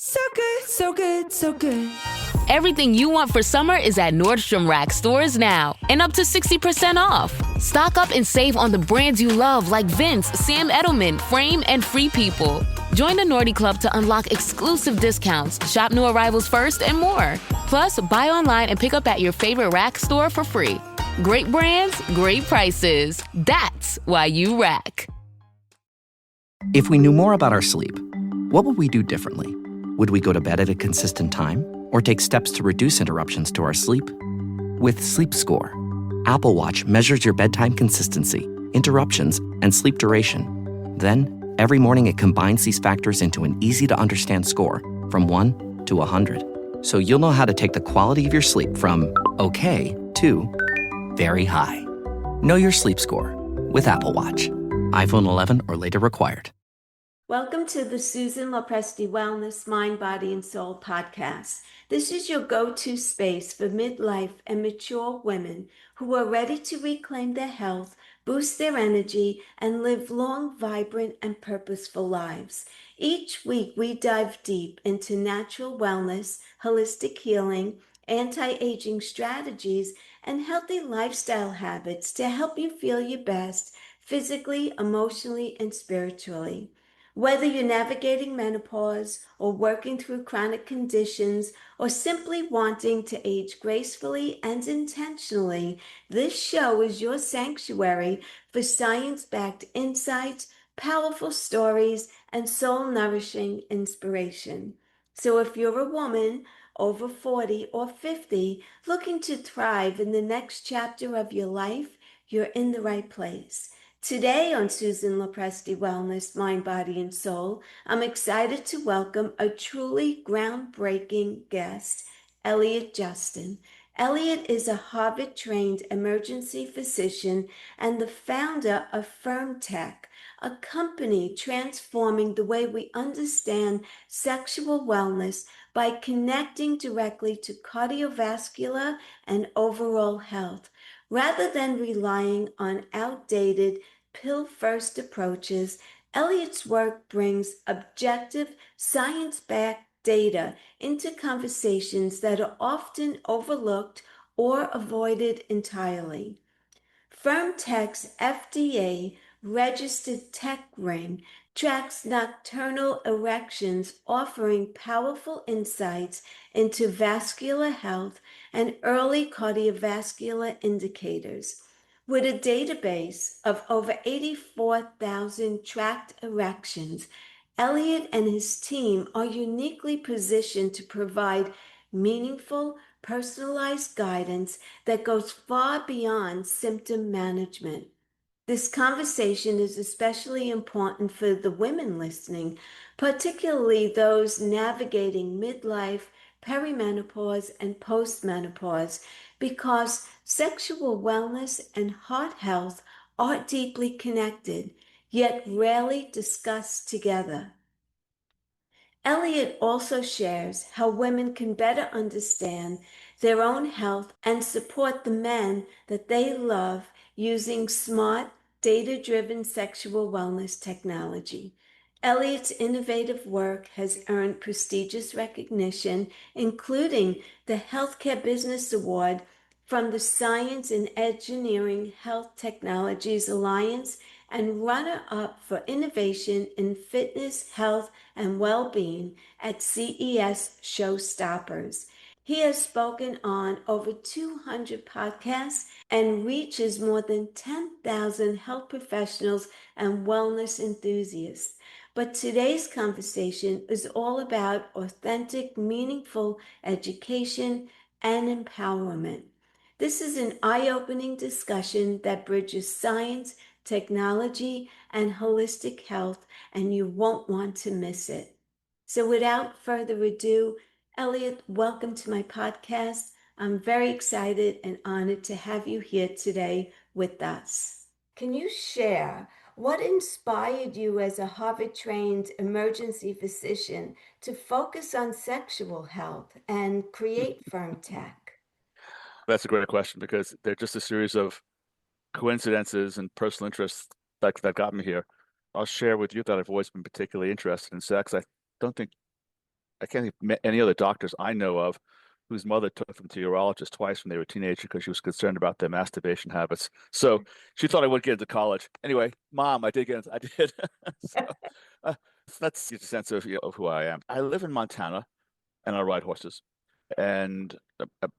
So good, so good, so good. Everything you want for summer is at Nordstrom Rack stores now and up to 60% off. Stock up and save on the brands you love like Vince, Sam Edelman, Frame, and Free People. Join the Nordy Club to unlock exclusive discounts, shop new arrivals first, and more. Plus, buy online and pick up at your favorite Rack store for free. Great brands, great prices. That's why you Rack. If we knew more about our sleep, what would we do differently? Would we go to bed at a consistent time or take steps to reduce interruptions to our sleep? With Sleep Score, Apple Watch measures your bedtime consistency, interruptions, and sleep duration. Then, every morning it combines these factors into an easy-to-understand score from 1 to 100. So you'll know how to take the quality of your sleep from okay to very high. Know your sleep score with Apple Watch. iPhone 11 or later required. Welcome to the Susan LoPresti Wellness Mind, Body, and Soul podcast. This is your go-to space for midlife and mature women who are ready to reclaim their health, boost their energy, and live long, vibrant, and purposeful lives. Each week, we dive deep into natural wellness, holistic healing, anti-aging strategies, and healthy lifestyle habits to help you feel your best physically, emotionally, and spiritually. Whether you're navigating menopause or working through chronic conditions or simply wanting to age gracefully and intentionally, this show is your sanctuary for science-backed insights, powerful stories, and soul-nourishing inspiration. So if you're a woman over 40 or 50 looking to thrive in the next chapter of your life, you're in the right place. Today on Susan LoPresti Wellness Mind, Body, and Soul, I'm excited to welcome a truly groundbreaking guest, Elliot Justin. Elliot is a Harvard-trained emergency physician and the founder of FermTech, a company transforming the way we understand sexual wellness by connecting directly to cardiovascular and overall health, rather than relying on outdated pill-first approaches. Elliot's work brings objective, science-backed data into conversations that are often overlooked or avoided entirely. FermTech's FDA registered tech ring tracks nocturnal erections, offering powerful insights into vascular health and early cardiovascular indicators. With a database of over 84,000 tracked erections, Elliot and his team are uniquely positioned to provide meaningful, personalized guidance that goes far beyond symptom management. This conversation is especially important for the women listening, particularly those navigating midlife, perimenopause, and postmenopause, because sexual wellness and heart health are deeply connected, yet rarely discussed together. Elliot also shares how women can better understand their own health and support the men that they love using smart, data-driven sexual wellness technology. Elliot's innovative work has earned prestigious recognition, including the Healthcare Business Award from the Science and Engineering Health Technologies Alliance and runner-up for innovation in fitness, health, and well-being at CES Showstoppers. He has spoken on over 200 podcasts and reaches more than 10,000 health professionals and wellness enthusiasts. But today's conversation is all about authentic, meaningful education and empowerment. This is an eye-opening discussion that bridges science, technology, and holistic health, and you won't want to miss it. So without further ado, Elliot, welcome to my podcast. I'm very excited and honored to have you here today with us. Can you share what inspired you as a Harvard-trained emergency physician to focus on sexual health and create FermTech? That's a great question because they're just a series of coincidences and personal interests that got me here. I'll share with you that I've always been particularly interested in sex. I don't think I can't think of any other doctors I know of whose mother took them to urologist twice when they were teenagers because she was concerned about their masturbation habits. So she thought I would get into college. Anyway, Mom, I did get into, I did. So, uh, that's a sense of, of who I am. I live in Montana and I ride horses. And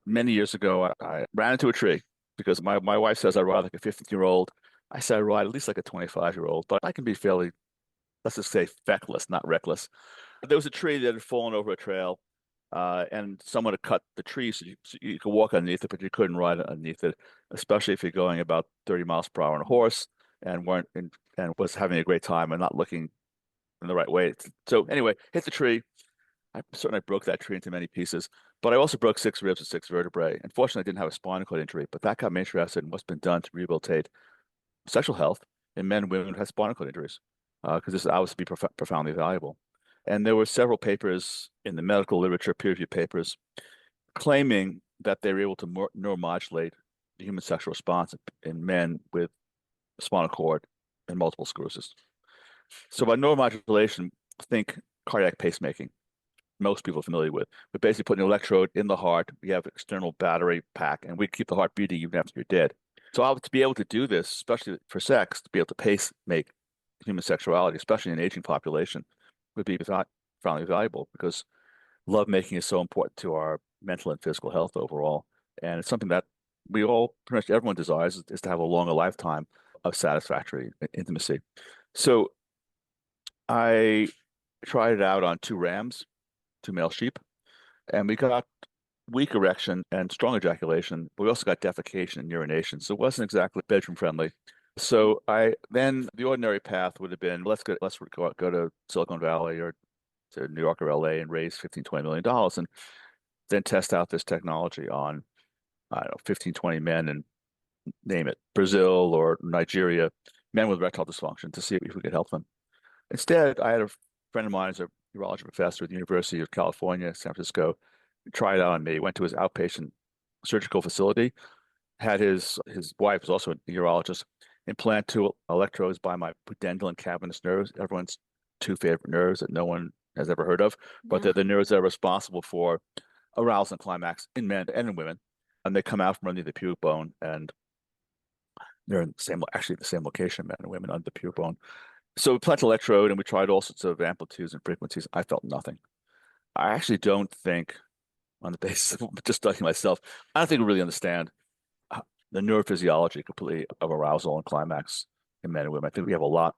many years ago, I ran into a tree because my wife says I ride like a 15-year-old. I say I ride at least like a 25-year-old, but I can be fairly, let's just say, feckless, not reckless. There was a tree that had fallen over a trail, and someone had cut the tree so you could walk underneath it, but you couldn't ride underneath it, especially if you're going about 30 miles per hour on a horse and weren't in, and was having a great time and not looking in the right way. So anyway, hit the tree. I certainly broke that tree into many pieces, but I also broke 6 ribs and 6 vertebrae. Unfortunately, I didn't have a spinal cord injury, but that got me interested in what's been done to rehabilitate sexual health in men and women who have spinal cord injuries, because this obviously be profoundly valuable. And there were several papers in the medical literature, peer-reviewed papers, claiming that they were able to neuromodulate the human sexual response in men with spinal cord and multiple sclerosis. So by neuromodulation, think cardiac pacemaking. Most people are familiar with. We're basically putting an electrode in the heart. We have external battery pack, and we keep the heart beating even after you're dead. So to be able to do this, especially for sex, to be able to pace make human sexuality, especially in an aging population, would be profoundly valuable because lovemaking is so important to our mental and physical health overall. And it's something that we all, pretty much everyone desires, is to have a longer lifetime of satisfactory intimacy. So I tried it out on 2 rams, 2 male sheep, and we got weak erection and strong ejaculation. But we also got defecation and urination, so it wasn't exactly bedroom friendly. So then the ordinary path would have been let's go to Silicon Valley or to New York or LA and raise $15-20 million and then test out this technology on, I don't know, 15, 20 men and name it, Brazil or Nigeria, men with erectile dysfunction to see if we could help them. Instead, I had a friend of mine who's a urology professor at the University of California, San Francisco, tried it out on me, went to his outpatient surgical facility, had his wife, who's also a urologist, implant 2 electrodes by my pudendal cavernous nerves, everyone's 2 favorite nerves that no one has ever heard of, but they're the nerves that are responsible for arousal and climax in men and in women. And they come out from under the pubic bone, and they're in the same location, men and women, under the pubic bone. So we planted electrode and we tried all sorts of amplitudes and frequencies. I felt nothing. I actually don't think, on the basis of just studying myself, I don't think we really understand the neurophysiology completely of arousal and climax in men and women. I think we have a lot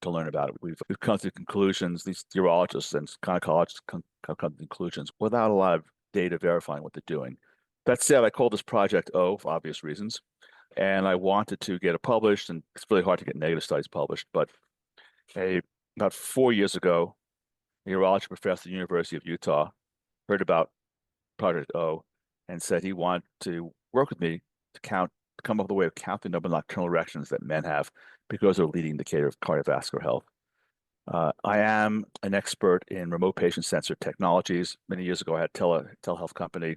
to learn about it. We've come to conclusions, these urologists and gynecologists come to conclusions without a lot of data verifying what they're doing. That said, I called this Project O for obvious reasons, and I wanted to get it published, and it's really hard to get negative studies published, but about 4 years ago, a urology professor at the University of Utah heard about Project O and said he wanted to work with me to come up with a way of counting the number of nocturnal erections that men have because they're a leading indicator of cardiovascular health. I am an expert in remote patient sensor technologies. Many years ago, I had a telehealth company,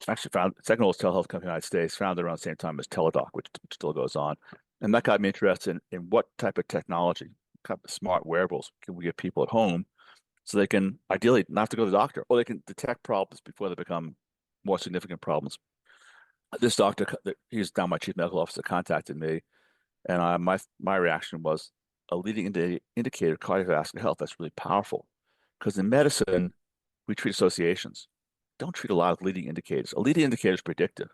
actually second oldest telehealth company in the United States, founded around the same time as Teladoc, which still goes on. And that got me interested in what type of technology, kind of smart wearables can we give people at home so they can ideally not have to go to the doctor, or they can detect problems before they become more significant problems. This doctor, he's now my chief medical officer, contacted me, and my reaction was a leading indicator of cardiovascular health. That's really powerful, because in medicine we treat associations, don't treat a lot of leading indicators. A leading indicator is predictive.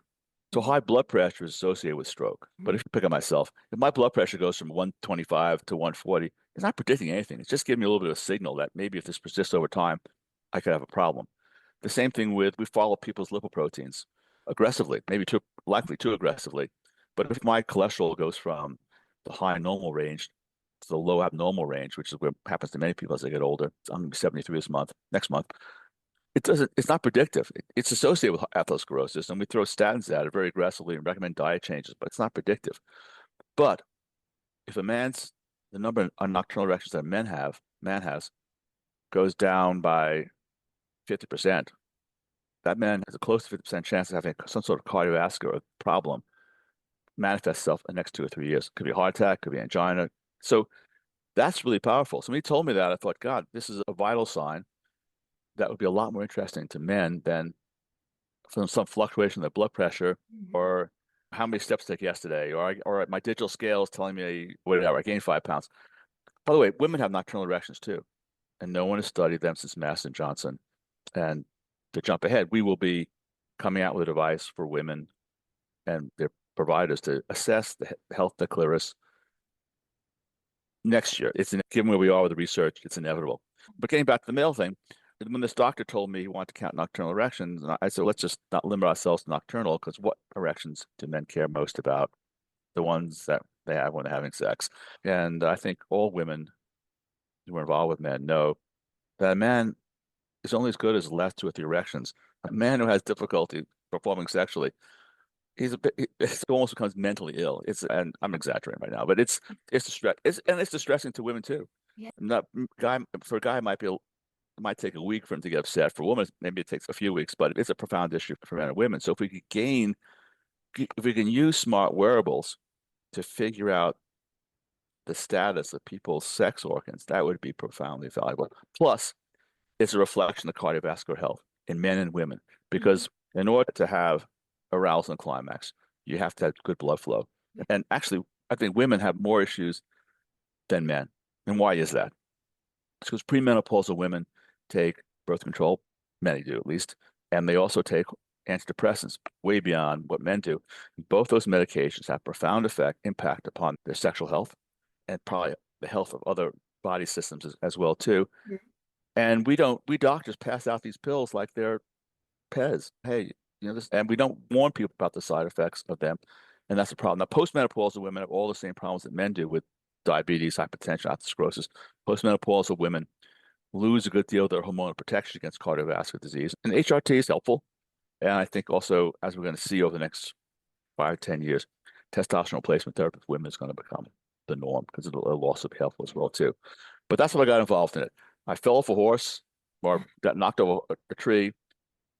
So high blood pressure is associated with stroke. But if you pick up myself, if my blood pressure goes from 125 to 140, it's not predicting anything. It's just giving me a little bit of a signal that maybe if this persists over time, I could have a problem. The same thing we follow people's lipoproteins aggressively, maybe likely too aggressively. But if my cholesterol goes from the high normal range to the low abnormal range, which is what happens to many people as they get older, I'm going to be 73 next month. It's not predictive. It's associated with atherosclerosis, and we throw statins at it very aggressively and recommend diet changes, but it's not predictive. But if the number of nocturnal erections that a man has goes down by 50%, that man has a close to 50% chance of having some sort of cardiovascular problem manifest itself in the next 2 or 3 years. Could be a heart attack, could be angina. So that's really powerful. So when he told me that, I thought, God, this is a vital sign. that would be a lot more interesting to men than from some fluctuation in their blood pressure or how many steps to take yesterday, or my digital scale is telling me whatever, I gained 5 pounds. By the way, women have nocturnal erections too, and no one has studied them since Mass and Johnson. And to jump ahead, we will be coming out with a device for women and their providers to assess the health of the clitoris next year. Given where we are with the research, it's inevitable. But getting back to the male thing, when this doctor told me he wanted to count nocturnal erections, and I said, let's just not limit ourselves to nocturnal, because what erections do men care most about? The ones that they have when they're having sex. And I think all women who are involved with men know that a man is only as good as the last two or three erections. A man who has difficulty performing sexually, it almost becomes mentally ill. And I'm exaggerating right now, but it's distress. It's distressing to women too. Yeah. Not for a guy, it might take a week for him to get upset. For a woman, maybe it takes a few weeks, but it's a profound issue for men and women. So if we can use smart wearables to figure out the status of people's sex organs, that would be profoundly valuable. Plus, it's a reflection of cardiovascular health in men and women, because in order to have arousal and climax, you have to have good blood flow. And actually, I think women have more issues than men. And why is that? It's because premenopausal women take birth control, many do at least, and they also take antidepressants way beyond what men do. Both those medications have profound impact upon their sexual health and probably the health of other body systems as well too. And we doctors pass out these pills like they're Pez. Hey, this, and we don't warn people about the side effects of them. And that's the problem. Now, postmenopausal women have all the same problems that men do with diabetes, hypertension, atherosclerosis. Postmenopausal women lose a good deal of their hormonal protection against cardiovascular disease. And HRT is helpful. And I think also, as we're going to see over the next 5 to 10 years, testosterone replacement therapy for women is going to become the norm because of the loss of health as well too. But that's what I got involved in it. I fell off a horse or got knocked over a tree.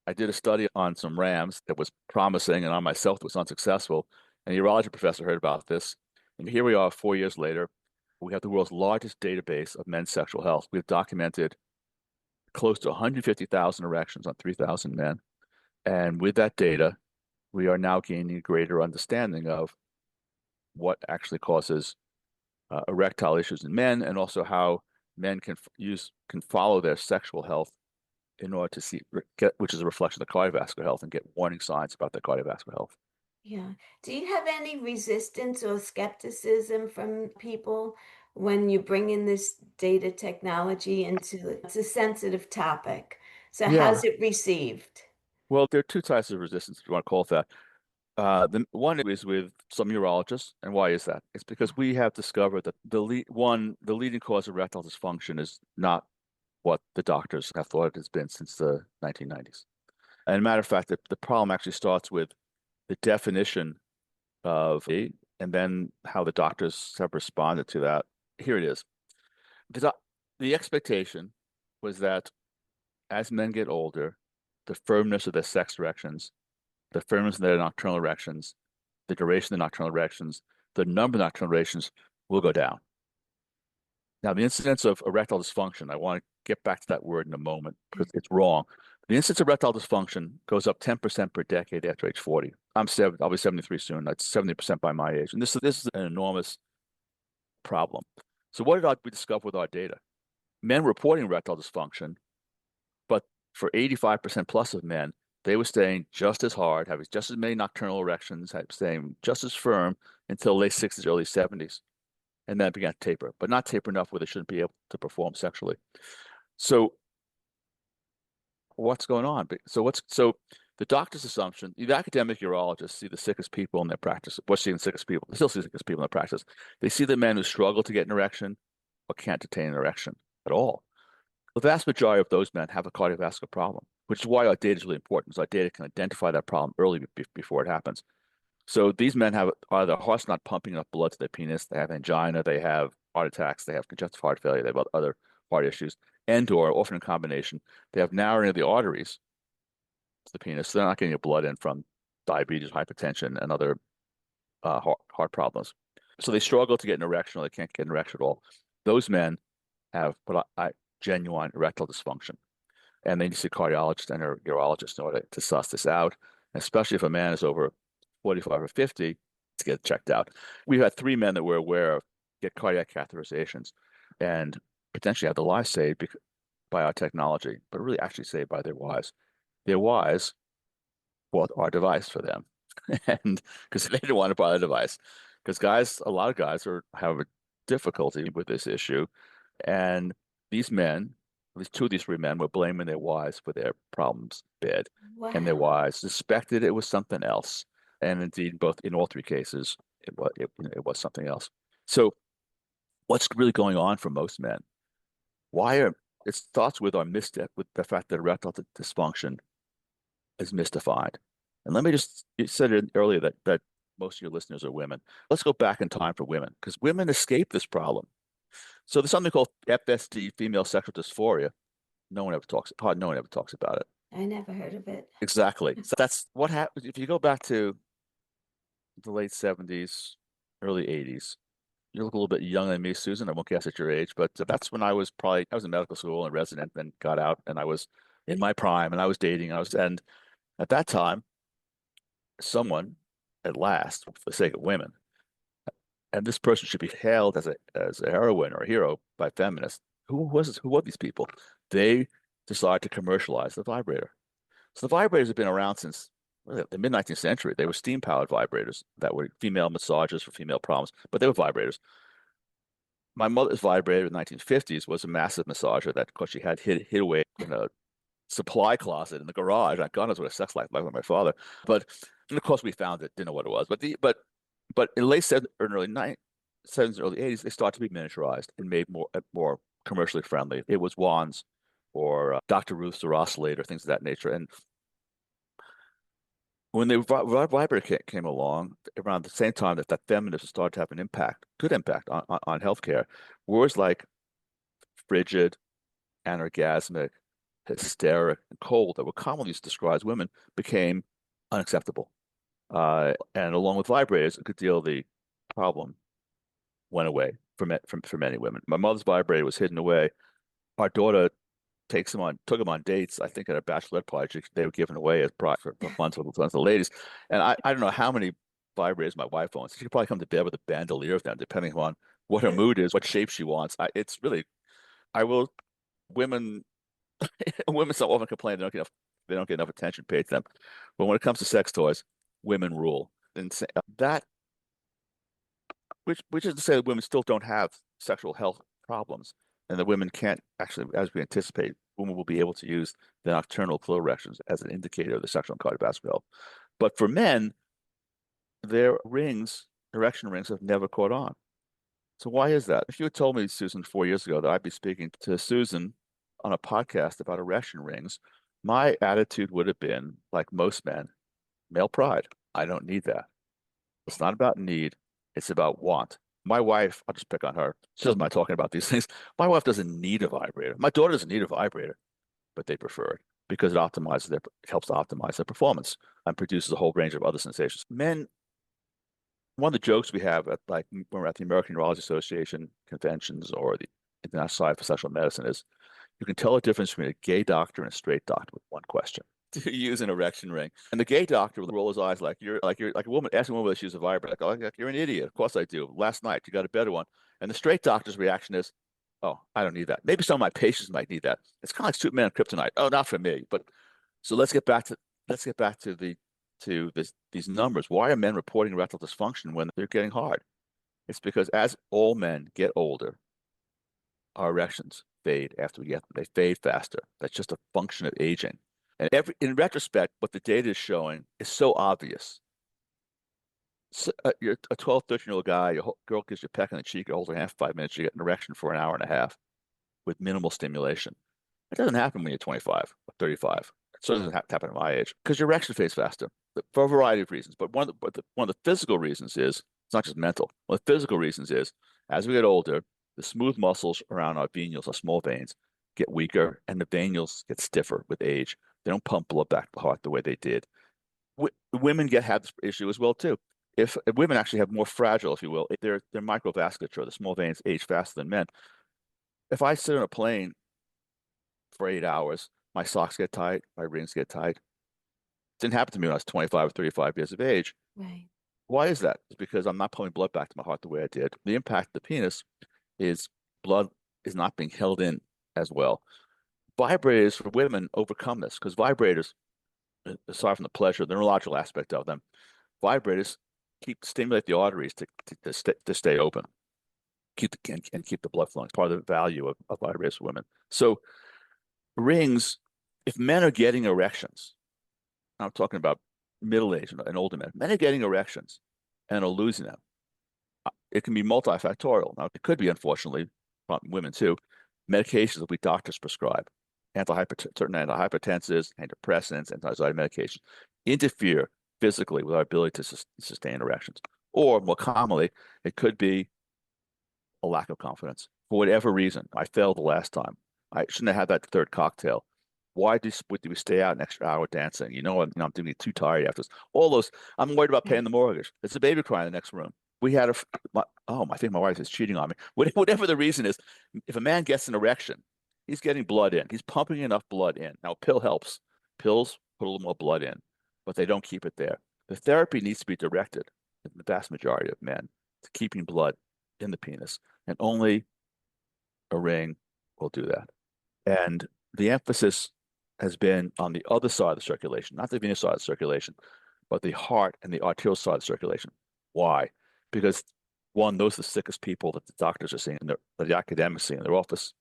I did a study on some rams that was promising, and on myself that was unsuccessful. And the urology professor heard about this. And here we are 4 years later. We have the world's largest database of men's sexual health. We've documented close to 150,000 erections on 3,000 men. And with that data, we are now gaining a greater understanding of what actually causes erectile issues in men, and also how men can follow their sexual health in order to which is a reflection of the cardiovascular health, and get warning signs about their cardiovascular health. Yeah. Do you have any resistance or skepticism from people when you bring in this data technology it's a sensitive topic? So Yeah. how's it received? Well, there are two types of resistance, if you want to call it that. The one is with some urologists, and why is that? It's because we have discovered that the leading cause of erectile dysfunction is not what the doctors have thought it has been since the 1990s. And matter of fact, the problem actually starts with the definition of it, and then how the doctors have responded to that. Here it is. The expectation was that as men get older, the firmness of their sex erections, the firmness of their nocturnal erections, the duration of the nocturnal erections, the number of nocturnal erections will go down. Now, the incidence of erectile dysfunction, I want to get back to that word in a moment because it's wrong. The incidence of erectile dysfunction goes up 10% per decade after age 40. I'll be 73 soon. That's 70% by my age. And this is an enormous problem. So what did we discover with our data? Men reporting erectile dysfunction, but for 85% plus of men, they were staying just as hard, having just as many nocturnal erections, staying just as firm until late 60s, early 70s. And then it began to taper, but not taper enough where they shouldn't be able to perform sexually. So what's going on? So the doctor's assumption, the academic urologists see the sickest people in their practice. What's seeing the sickest people? They still see the sickest people in their practice. They see the men who struggle to get an erection or can't attain an erection at all. The vast majority of those men have a cardiovascular problem, which is why our data is really important, because our data can identify that problem early before it happens. So these men have either heart's not pumping enough blood to their penis, they have angina, they have heart attacks, they have congestive heart failure, they have other heart issues, and/or often in combination, they have narrowing of the arteries to the penis, so they're not getting your blood in from diabetes, hypertension, and other heart problems. So they struggle to get an erection, or they can't get an erection at all. Those men have genuine erectile dysfunction. and they need to see a cardiologist and a urologist in order to suss this out, especially if a man is over 45 or 50 to get checked out. We've had 3 men that we're aware of get cardiac catheterizations and potentially have their lives saved by our technology, but really actually saved by their wives. Their wives bought our device for them, and because they didn't want to buy the device, because a lot of guys have a difficulty with this issue, and these men, at least 2 of these 3 men, were blaming their wives for their problems bed, and their Wow. wives suspected it was something else, and indeed, in all 3 cases, it was something else. So, what's really going on for most men? Why are it starts with our misstep with the fact that erectile dysfunction is mystified. And let me you said it earlier that most of your listeners are women. Let's go back in time for women, because women escape this problem. So there's something called FSD, female sexual dysphoria. No one ever talks about it. I never heard of it. Exactly. So that's what happens if you go back to the late 70s, early 80s. You look a little bit younger than me, Susan. I won't guess at your age, but that's when I was in medical school and resident, and got out, and I was in my prime, and I was dating, and at that time, someone, at last, for the sake of women, and this person should be hailed as a heroine or a hero by feminists. Who were these people? They decided to commercialize the vibrator. So the vibrators have been around since the mid-19th century. They were steam-powered vibrators that were female massagers for female problems, but they were vibrators. My mother's vibrator in the 1950s was a massive massager that, of course, she had hid away in a supply closet in the garage. God knows what a sex life like with my father. But and of course we found it, didn't know what it was. But in the late 70s, early 70s, early 80s, they started to be miniaturized and made more commercially friendly. It was wands or Dr. Ruth's or oscillator, things of that nature. And when the vibrator came along around the same time that feminism started to have an good impact on healthcare, words like frigid, anorgasmic, hysteric, and cold that were commonly used to describe women became unacceptable. And along with vibrators, a good deal of the problem went away for many women. My mother's vibrator was hidden away. Our daughter took them on dates. I think at a bachelorette party, they were given away as prize for fun to the ladies. And I don't know how many vibrators my wife owns. She could probably come to bed with a bandolier of them, depending on what her mood is, what shape she wants. It's really, I will, women women so often complain they don't get enough attention paid to them. But when it comes to sex toys, women rule. And that, which is to say that women still don't have sexual health problems, and that women can't actually, as we anticipate, women will be able to use the nocturnal flow erections as an indicator of the sexual and cardiovascular health. But for men, their erection rings have never caught on. So why is that? If you had told me, Susan, 4 years ago that I'd be speaking to Susan on a podcast about erection rings, my attitude would have been, like most men, male pride. I don't need that. It's not about need. It's about want. My wife, I'll just pick on her. She doesn't mind talking about these things. My wife doesn't need a vibrator. My daughter doesn't need a vibrator, but they prefer it because it helps to optimize their performance and produces a whole range of other sensations. Men, one of the jokes we have when we're at the American Urology Association conventions or the International Society for Sexual Medicine is you can tell the difference between a gay doctor and a straight doctor with one question. Do you use an erection ring? And the gay doctor will roll his eyes like you're like a woman asking a woman whether she uses a vibrator. Like you're an idiot. Of course I do. Last night you got a better one. And the straight doctor's reaction is, oh, I don't need that. Maybe some of my patients might need that. It's kind of like Superman and Kryptonite. Oh, not for me. But so let's get back to these numbers. Why are men reporting erectile dysfunction when they're getting hard? It's because as all men get older, our erections fade after we get them. They fade faster. That's just a function of aging. And in retrospect, what the data is showing is so obvious. So, you're a 12, 13-year-old guy, your girl gives you a peck on the cheek, you hold her hand for 5 minutes, you get an erection for an hour and a half with minimal stimulation. It doesn't happen when you're 25 or 35. It certainly doesn't happen at my age because your erection fades faster for a variety of reasons. But one of the physical reasons is, it's not just mental. One of the physical reasons is, as we get older, the smooth muscles around our venules, our small veins, get weaker, and the venules get stiffer with age. They don't pump blood back to the heart the way they did. Women have this issue as well too. If women actually have more fragile, if you will, their microvasculature, the small veins, age faster than men. If I sit on a plane for 8 hours, My socks get tight, my rings get tight. It didn't happen to me when I was 25 or 35 years of age. Right. Why is that? It's because I'm not pulling blood back to my heart the way I did. The impact of the penis is blood is not being held in as well. Vibrators for women overcome this because vibrators, aside from the pleasure, the neurological aspect of them, vibrators stimulate the arteries to stay open, and keep the blood flowing. It's part of the value of vibrators for women. So rings, if men are getting erections, I'm talking about middle-aged and older men, men are getting erections and are losing them. It can be multifactorial. Now, it could be, unfortunately, women too, medications that we doctors prescribe, certain antihypertensives, antidepressants, anti-anxiety medications, interfere physically with our ability to sustain erections. Or more commonly, it could be a lack of confidence. For whatever reason, I failed the last time. I shouldn't have had that third cocktail. Why do we stay out an extra hour dancing? I'm doing too tired after this. All those, I'm worried about paying the mortgage. There's a baby crying in the next room. We had I think my wife is cheating on me. Whatever the reason is, if a man gets an erection, he's getting blood in. He's pumping enough blood in. Now, a pill helps. Pills put a little more blood in, but they don't keep it there. The therapy needs to be directed, in the vast majority of men, to keeping blood in the penis, and only a ring will do that. And the emphasis has been on the other side of the circulation, not the venous side of the circulation, but the heart and the arterial side of the circulation. Why? Because one, those are the sickest people that the doctors are seeing, that the academics see in their office,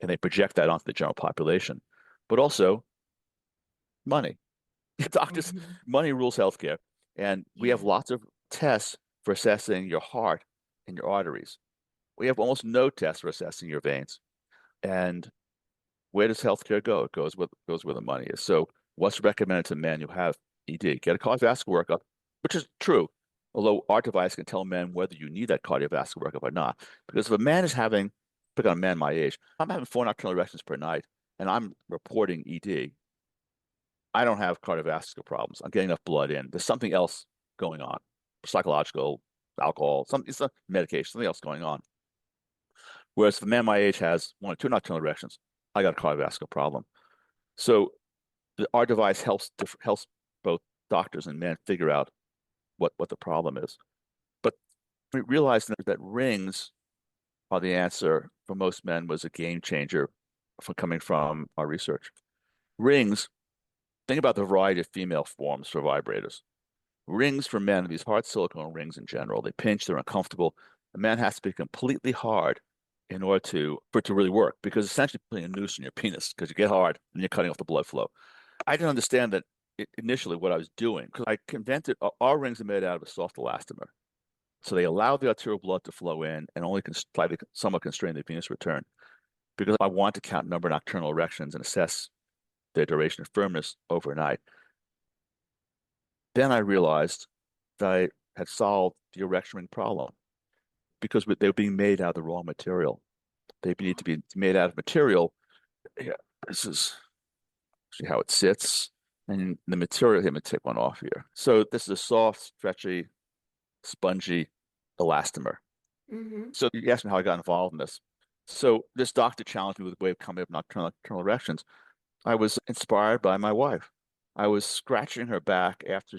and they project that onto the general population. But also, money. Doctors, money rules healthcare, and we have lots of tests for assessing your heart and your arteries. We have almost no tests for assessing your veins. And where does healthcare go? It goes where the money is. So what's recommended to men who have ED? Get a cardiovascular workup, which is true. Although our device can tell men whether you need that cardiovascular workup or not. Because if a man is having, pick on a man my age, I'm having 4 nocturnal erections per night, and I'm reporting ED, I don't have cardiovascular problems. I'm getting enough blood in. There's something else going on, psychological, alcohol, it's a medication, something else going on. Whereas if a man my age has 1 or 2 nocturnal erections, I got a cardiovascular problem. So our device helps both doctors and men figure out what the problem is. But we realized that rings are the answer for most men was a game changer coming from our research. Rings, think about the variety of female forms for vibrators. Rings for men, these hard silicone rings in general, they pinch, they're uncomfortable. A man has to be completely hard in order for it to really work, because essentially putting a noose in your penis, because you get hard and you're cutting off the blood flow. I didn't understand that initially what I was doing, because I invented our rings are made out of a soft elastomer. So they allow the arterial blood to flow in and only somewhat constrain the venous return. Because I want to count number of nocturnal erections and assess their duration of firmness overnight. Then I realized that I had solved the erection ring problem, because they were being made out of the wrong material. They need to be made out of material. Yeah, this is actually how it sits. And the material, let me take one off here. So this is a soft, stretchy, spongy elastomer. So you asked me how I got involved in this. So this doctor challenged me with a way of coming up with nocturnal erections. I was inspired by my wife. I was scratching her back after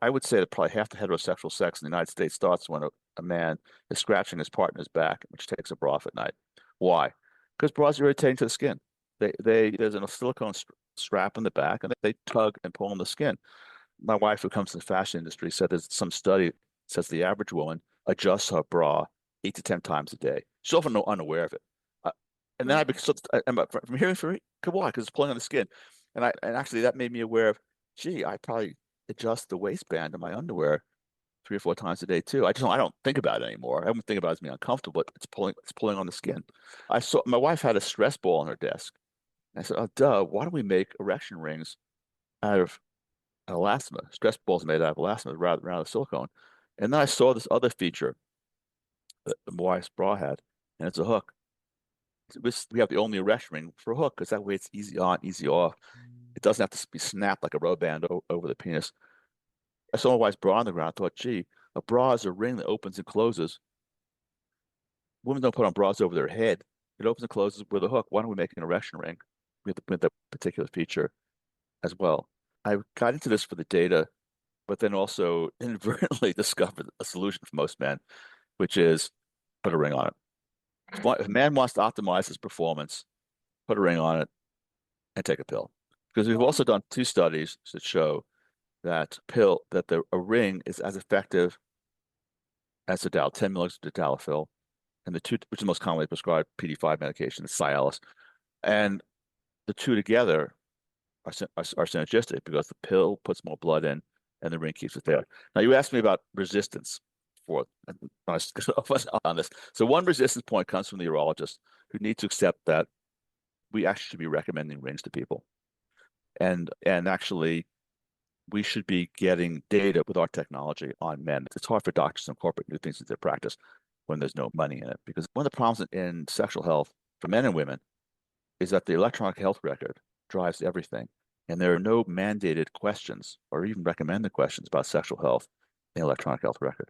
I would say that probably half the heterosexual sex in the United States starts when a man is scratching his partner's back, which takes a bra off at night. Why? Because bras are irritating to the skin. There's a silicone strap in the back, and they tug and pull on the skin. My wife, who comes from the fashion industry, said there's some study that says the average woman adjusts her bra 8 to 10 times a day. She's often unaware of it. And then from hearing from her, why? Because it's pulling on the skin. And actually that made me aware of, I probably adjust the waistband of my underwear 3 or 4 times a day too. I don't think about it anymore. I don't think about it as being uncomfortable, but it's pulling on the skin. I saw my wife had a stress ball on her desk. And I said, oh, duh, why don't we make erection rings out of an elastomer? Stress balls made out of elastomer rather than silicone. And then I saw this other feature that my wife's bra had, and it's a hook. We have the only erection ring for a hook, because that way it's easy on, easy off. It doesn't have to be snapped like a rubber band over the penis. I saw my wife's bra on the ground. I thought, a bra is a ring that opens and closes. Women don't put on bras over their head. It opens and closes with a hook. Why don't we make an erection ring with that particular feature as well. I got into this for the data, but then also inadvertently discovered a solution for most men, which is put a ring on it. If a man wants to optimize his performance, put a ring on it and take a pill. Because we've also done 2 studies that show that a ring is as effective as 10 milligrams of tadalafil, and which is the most commonly prescribed PD-5 medication, is Cialis. And the two together are synergistic because the pill puts more blood in and the ring keeps it there. Now, you asked me about resistance on this. So one resistance point comes from the urologist who needs to accept that we actually should be recommending rings to people. And actually, we should be getting data with our technology on men. It's hard for doctors to incorporate new things into their practice when there's no money in it. Because one of the problems in sexual health for men and women is that the electronic health record drives everything. And there are no mandated questions or even recommended questions about sexual health in the electronic health record.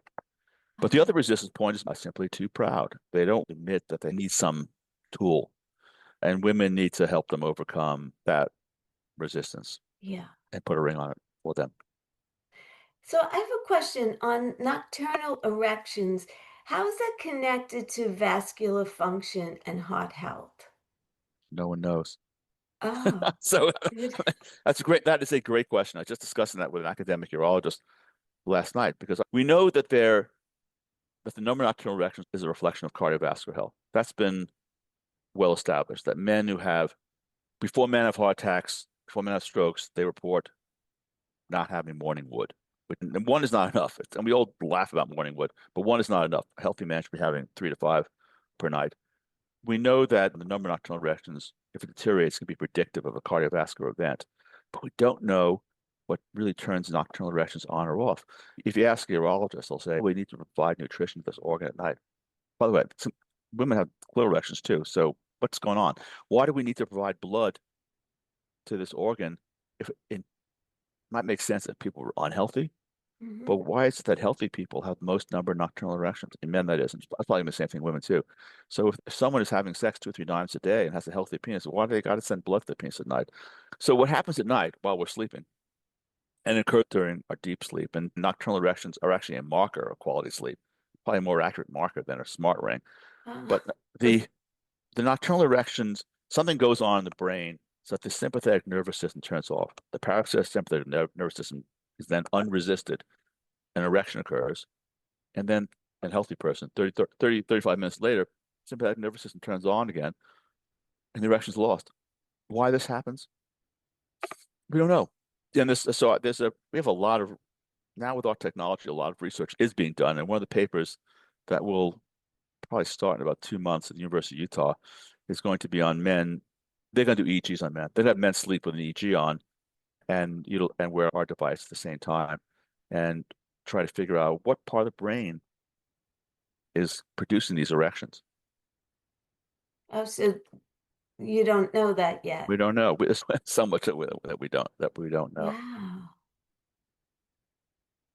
But the other resistance point is simply too proud. They don't admit that they need some tool. And women need to help them overcome that resistance. Yeah. And put a ring on it for them. So I have a question on nocturnal erections. How is that connected to vascular function and heart health? No one knows. Oh, So good. that is a great question. I was just discussing that with an academic urologist last night because we know that the number of nocturnal erections is a reflection of cardiovascular health. That's been well established that before men have heart attacks, before men have strokes, they report not having morning wood. And one is not enough. And we all laugh about morning wood, but one is not enough. A healthy man should be having 3 to 5 per night. We know that the number of nocturnal erections, if it deteriorates, can be predictive of a cardiovascular event. But we don't know what really turns nocturnal erections on or off. If you ask a urologist, they'll say, we need to provide nutrition to this organ at night. By the way, some women have clitoral erections too. So what's going on? Why do we need to provide blood to this organ if it might make sense if people were unhealthy? Mhm. But why is it that healthy people have the most number of nocturnal erections? In men, that is. And that's probably the same thing in women too. So if someone is having sex 2 or 3 times a day and has a healthy penis, why do they got to send blood to the penis at night? So what happens at night while we're sleeping and it occurs during our deep sleep, and nocturnal erections are actually a marker of quality sleep, probably a more accurate marker than a smart ring. But the nocturnal erections, something goes on in the brain so that the sympathetic nervous system turns off. The parasympathetic nervous system is then unresisted. An erection occurs, and then in a healthy person, 35 minutes later, sympathetic nervous system turns on again, and the erection's lost. Why this happens? We don't know. And we have a lot of, now with our technology, a lot of research is being done. And one of the papers that will probably start in about 2 months at the University of Utah is going to be on men. They're going to do EEGs on men. They'd have men sleep with an EEG on and wear our device at the same time and try to figure out what part of the brain is producing these erections. Oh, so you don't know that yet. We don't know. There's so much that we don't know. Wow.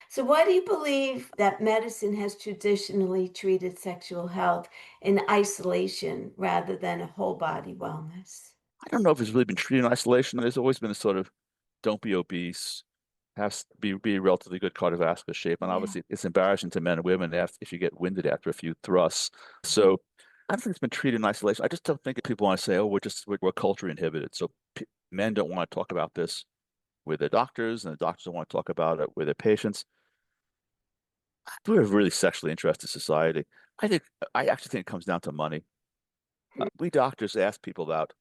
So why do you believe that medicine has traditionally treated sexual health in isolation rather than a whole body wellness? I don't know if it's really been treated in isolation. There's always been a sort of don't be obese, be relatively good cardiovascular shape, and Yeah. obviously it's embarrassing to men and women if you get winded after a few thrusts. So I don't think it's been treated in isolation. I just don't think people want to say, "Oh, we're culture inhibited." So men don't want to talk about this with their doctors, and the doctors don't want to talk about it with their patients. We're a really sexually interested society. I actually think it comes down to money. We doctors ask people about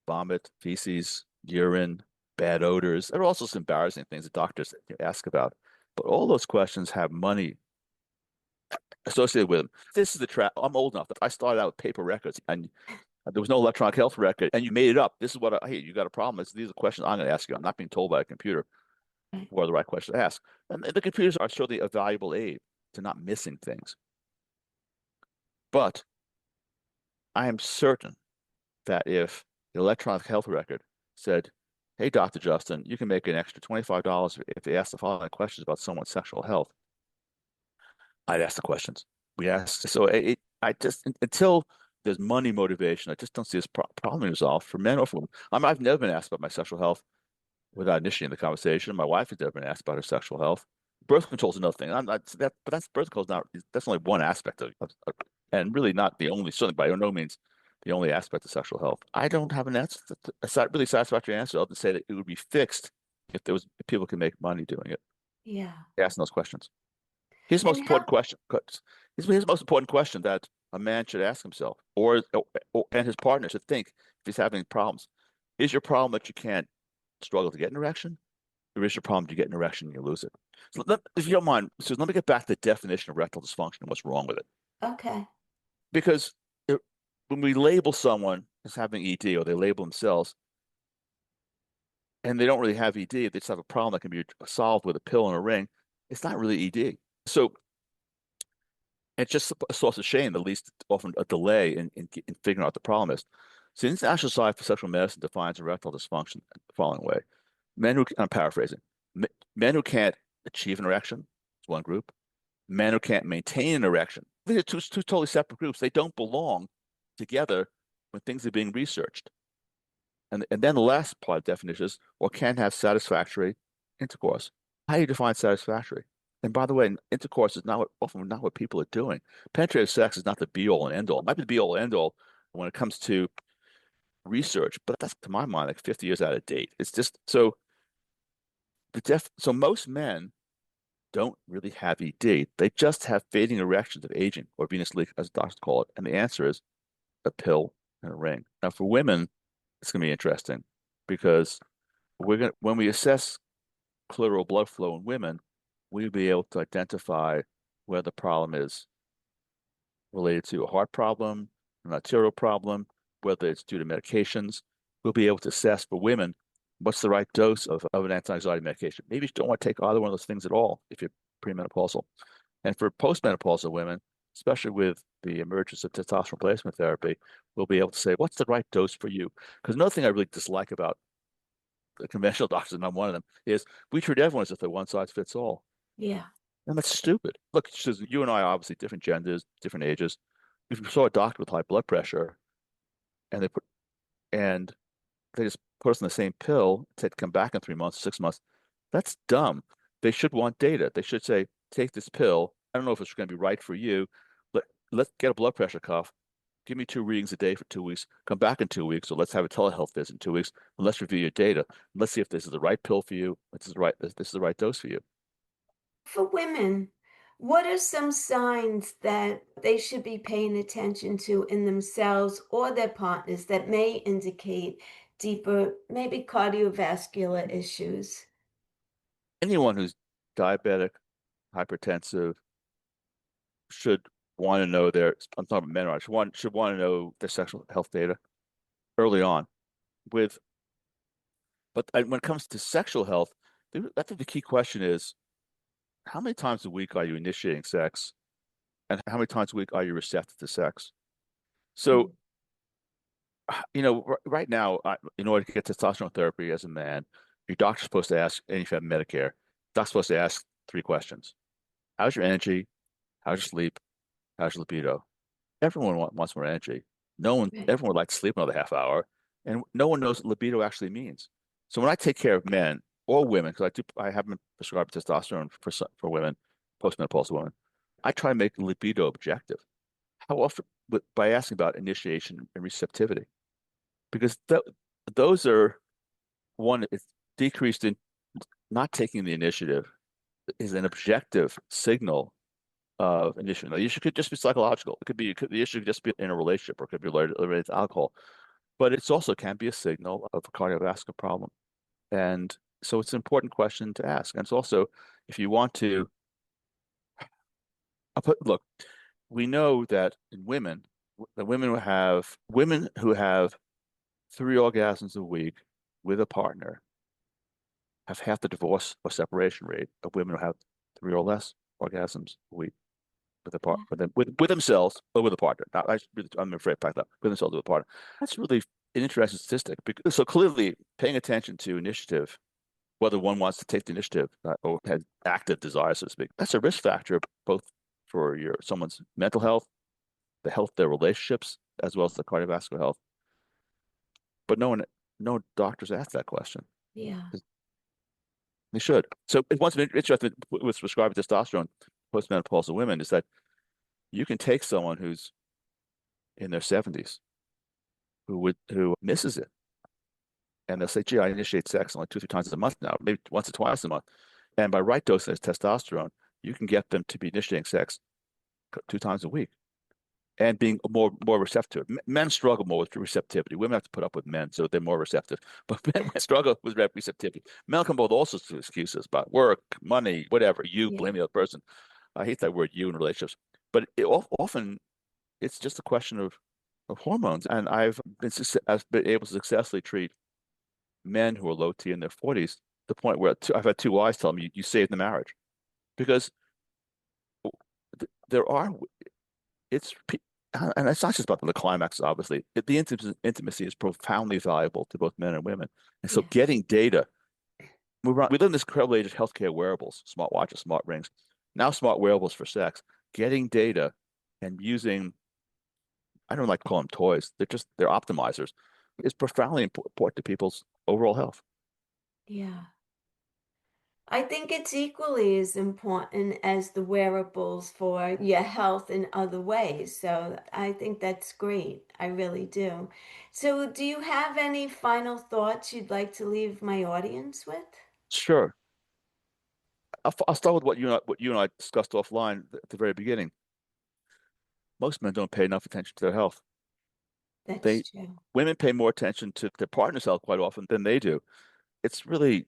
vomit, feces, urine, bad odors. There are also some embarrassing things that doctors ask about, but all those questions have money associated with them. This is the trap. I'm old enough that I started out with paper records, and there was no electronic health record, and you made it up. This is hey, you got a problem. These are questions I'm going to ask you. I'm not being told by a computer what are the right questions to ask. And the computers are surely a valuable aid to not missing things. But I am certain that if the electronic health record said, hey, Dr. Justin, you can make an extra $25 if they ask the following questions about someone's sexual health, I'd ask the questions. We ask. So I just, until there's money motivation. I just don't see this problem resolved for men or for women. I've never been asked about my sexual health without initiating the conversation. My wife has never been asked about her sexual health. Birth control is another thing. I'm not that, but that's birth control is not. That's only one aspect and really not the only. Certainly by no means the only aspect of sexual health. I don't have an answer, a really satisfactory answer. I'll just say that it would be fixed if people can make money doing it. Yeah. Asking those questions. Here's the most And how, important question. Here's the most important question that a man should ask himself, and his partner should think if he's having problems. Is your problem that you can't struggle to get an erection, or is your problem you get an erection and you lose it? So if you don't mind, Susan, let me get back to the definition of erectile dysfunction and what's wrong with it. okay. Because when we label someone as having ED, or they label themselves, and they don't really have ED, they just have a problem that can be solved with a pill and a ring, it's not really ED. So it's just a source of shame, at least often a delay in figuring out what the problem is. So the International Society for Sexual Medicine defines erectile dysfunction the following way. I'm paraphrasing, men who can't achieve an erection is one group. Men who can't maintain an erection. These are two totally separate groups. They don't belong together when things are being researched. And then the last part of the definition is, or can have satisfactory intercourse. How do you define satisfactory? And by the way, intercourse is often not what people are doing. Penetrative sex is not the be all and end all. It might be the be all and end all when it comes to research, but that's to my mind like 50 years out of date. It's just so most men don't really have ED. They just have fading erections of aging, or venous leak, as doctors call it. And the answer is a pill and a ring. Now, for women, it's going to be interesting because when we assess clitoral blood flow in women, we'll be able to identify where the problem is related to a heart problem, an arterial problem, whether it's due to medications. We'll be able to assess for women what's the right dose of an anti-anxiety medication. Maybe you don't want to take either one of those things at all if you're premenopausal. And for postmenopausal women, especially with the emergence of testosterone replacement therapy, we'll be able to say, what's the right dose for you? Because another thing I really dislike about the conventional doctors, and I'm one of them, is we treat everyone as if they're one size fits all. Yeah. And that's stupid. Look, Susan, you and I are obviously different genders, different ages. If you saw a doctor with high blood pressure and they just put us on the same pill, said come back in 3 months, 6 months, that's dumb. They should want data. They should say, take this pill. I don't know if it's going to be right for you. Let's get a blood pressure cuff. Give me 2 readings a day for 2 weeks. Come back in 2 weeks, or let's have a telehealth visit in 2 weeks, and let's review your data. Let's see if this is the right pill for you. This is the right dose for you. For women, what are some signs that they should be paying attention to in themselves or their partners that may indicate deeper, maybe cardiovascular issues? Anyone who's diabetic, hypertensive, should want to know I'm talking about men, right? Should want to know their sexual health data early on. When it comes to sexual health, I think the key question is, how many times a week are you initiating sex, and how many times a week are you receptive to sex? So, right now, in order to get testosterone therapy as a man, your doctor's supposed to ask, and if you have Medicare, doctor's supposed to ask 3 questions. How's your energy? How's your sleep? How's your libido? Everyone wants more energy. Right. Everyone would like to sleep another half hour, and no one knows what libido actually means. So when I take care of men or women, because I haven't prescribed testosterone for women, postmenopausal women, I try to make libido objective. How often? By asking about initiation and receptivity, because those are one. It's decreased in not taking the initiative is an objective signal of an issue. Now, the issue could just be psychological. The issue could just be in a relationship, or it could be related to alcohol. But it's also can be a signal of a cardiovascular problem. And so it's an important question to ask. And it's also, if you want to, look, we know that in women, women who have 3 orgasms a week with a partner have half the divorce or separation rate of women who have 3 or less orgasms a week with themselves or with a partner. Now, I'm afraid to back that with themselves or with a partner. That's really an interesting statistic. So clearly, paying attention to initiative, whether one wants to take the initiative or has active desire, so to speak, that's a risk factor both for someone's mental health, the health of their relationships, as well as the cardiovascular health. But no doctors ask that question. Yeah. They should. So what's interesting with prescribing testosterone postmenopausal women is that you can take someone who's in their 70s who misses it, and they'll say, "Gee, I initiate sex only 2 or 3 times a month now, maybe once or twice a month," and by right dosing of testosterone, you can get them to be initiating sex 2 times a week and being more receptive. Men struggle more with receptivity. Women have to put up with men, so they're more receptive. But men struggle with receptivity. Men come up with all sorts of excuses about work, money, whatever. You Yeah. blame the other person. I hate that word "you" in relationships, but often it's just a question of hormones. And I've been able to successfully treat men who are low T in their 40s to the point where I've had two wives tell me, you saved the marriage. Because there are, it's, and it's not just about the climax, obviously. The intimacy is profoundly valuable to both men and women. And so Yeah. getting data, we live in this incredible age of healthcare wearables, smartwatches, smart rings, now smart wearables for sex, getting data and using, I don't like to call them toys. They're optimizers, is profoundly important to people's overall health. Yeah. I think it's equally as important as the wearables for your health in other ways. So I think that's great. I really do. So, do you have any final thoughts you'd like to leave my audience with? Sure. I'll start with what you and I discussed offline at the very beginning. Most men don't pay enough attention to their health. That's They true. Women pay more attention to their partner's health quite often than they do. It's really,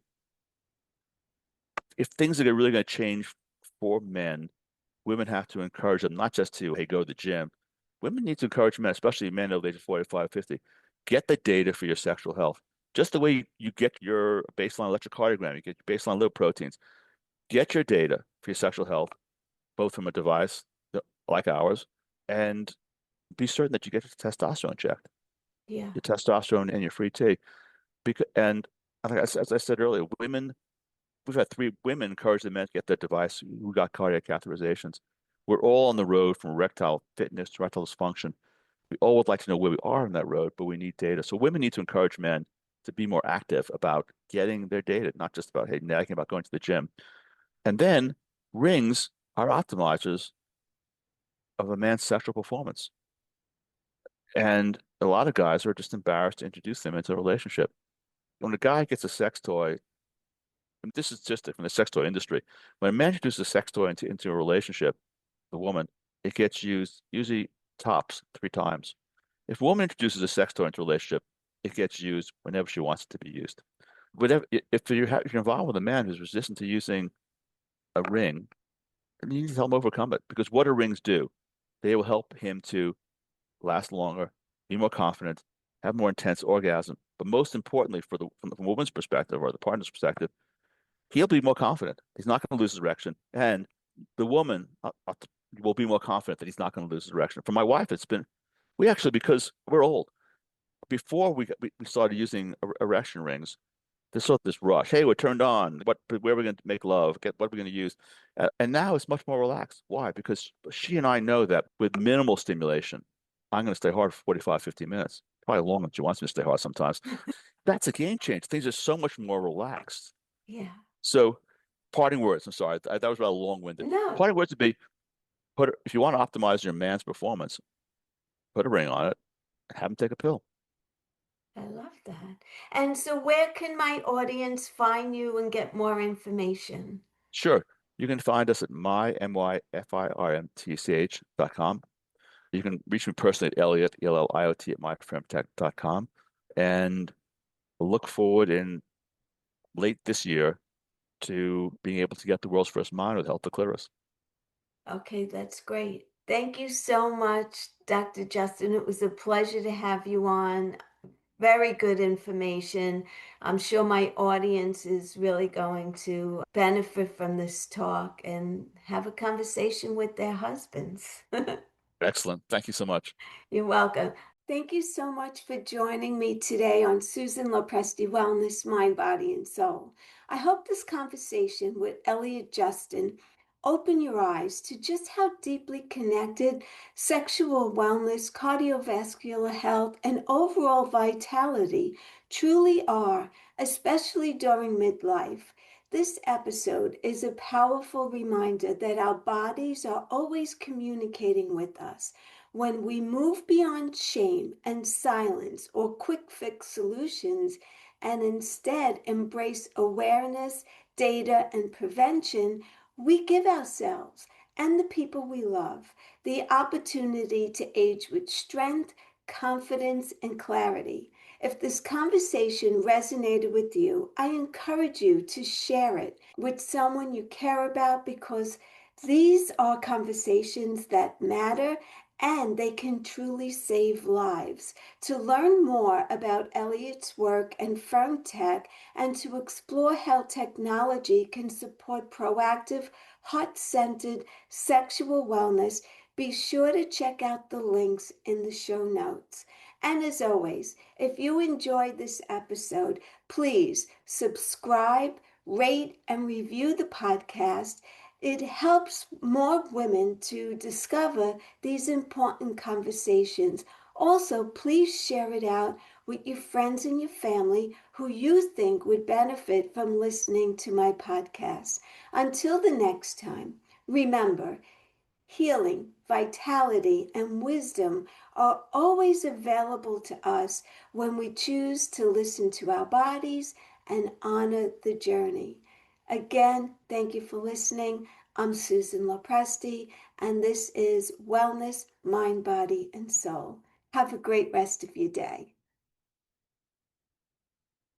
if things are really going to change for men, women have to encourage them not just to, hey, go to the gym. Women need to encourage men, especially men over the age of 45, 50, get the data for your sexual health. Just the way you get your baseline electrocardiogram, you get your baseline liver proteins, get your data for your sexual health, both from a device like ours, and be certain that you get your testosterone checked, Yeah. your testosterone and your free T. And as I said earlier, we've had 3 women encourage the men to get their device who got cardiac catheterizations. We're all on the road from erectile fitness to erectile dysfunction. We all would like to know where we are on that road, but we need data. So women need to encourage men to be more active about getting their data, not just about, hey, nagging about going to the gym. And then rings are optimizers of a man's sexual performance. And a lot of guys are just embarrassed to introduce them into a relationship. When a guy gets a sex toy, and this is just from the sex toy industry, when a man introduces a sex toy into a relationship, the woman, it gets used usually tops 3 times. If a woman introduces a sex toy into a relationship, it gets used whenever she wants it to be used. Whatever, if you're involved with a man who's resistant to using a ring, then you need to help him overcome it. Because what do rings do? They will help him to last longer, be more confident, have more intense orgasm. But most importantly, from a woman's perspective or the partner's perspective, he'll be more confident. He's not going to lose his erection, and the woman will be more confident that he's not going to lose his erection. For my wife, we actually, because we're old. Before we started using erection rings, there's sort of this rush. Hey, we're turned on. Where are we going to make love? What are we going to use? And now it's much more relaxed. Why? Because she and I know that with minimal stimulation, I'm going to stay hard for 45, 50 minutes. Probably longer than she wants me to stay hard sometimes. That's a game change. Things are so much more relaxed. Yeah. So, parting words. I'm sorry, that was rather long-winded. No, Parting words would be: if you want to optimize your man's performance, put a ring on it, and have him take a pill. I love that. And so, where can my audience find you and get more information? Sure, you can find us at myfirmtch.com. You can reach me personally at Elliot, Elliot at myfirmtech.com, and look forward in late this year to being able to get the world's first monitor to help the clitoris. Okay, that's great. Thank you so much, Dr. Justin. It was a pleasure to have you on. Very good information. I'm sure my audience is really going to benefit from this talk and have a conversation with their husbands. Excellent. Thank you so much. You're welcome. Thank you so much for joining me today on Susan LoPresti Wellness Mind, Body, and Soul. I hope this conversation with Elliot Justin open your eyes to just how deeply connected sexual wellness, cardiovascular health, and overall vitality truly are, especially during midlife. This episode is a powerful reminder that our bodies are always communicating with us. When we move beyond shame and silence or quick fix solutions and instead embrace awareness, data, and prevention, we give ourselves and the people we love the opportunity to age with strength, confidence, and clarity. If this conversation resonated with you, I encourage you to share it with someone you care about because these are conversations that matter and they can truly save lives. To learn more about Elliot's work and FermTech and to explore how technology can support proactive, heart-centered sexual wellness, be sure to check out the links in the show notes. And as always, if you enjoyed this episode, please subscribe, rate, and review the podcast. It helps more women to discover these important conversations. Also, please share it out with your friends and your family who you think would benefit from listening to my podcast. Until the next time, remember, healing, vitality, and wisdom are always available to us when we choose to listen to our bodies and honor the journey. Again, thank you for listening. I'm Susan LoPresti, and this is Wellness, Mind, Body, and Soul. Have a great rest of your day.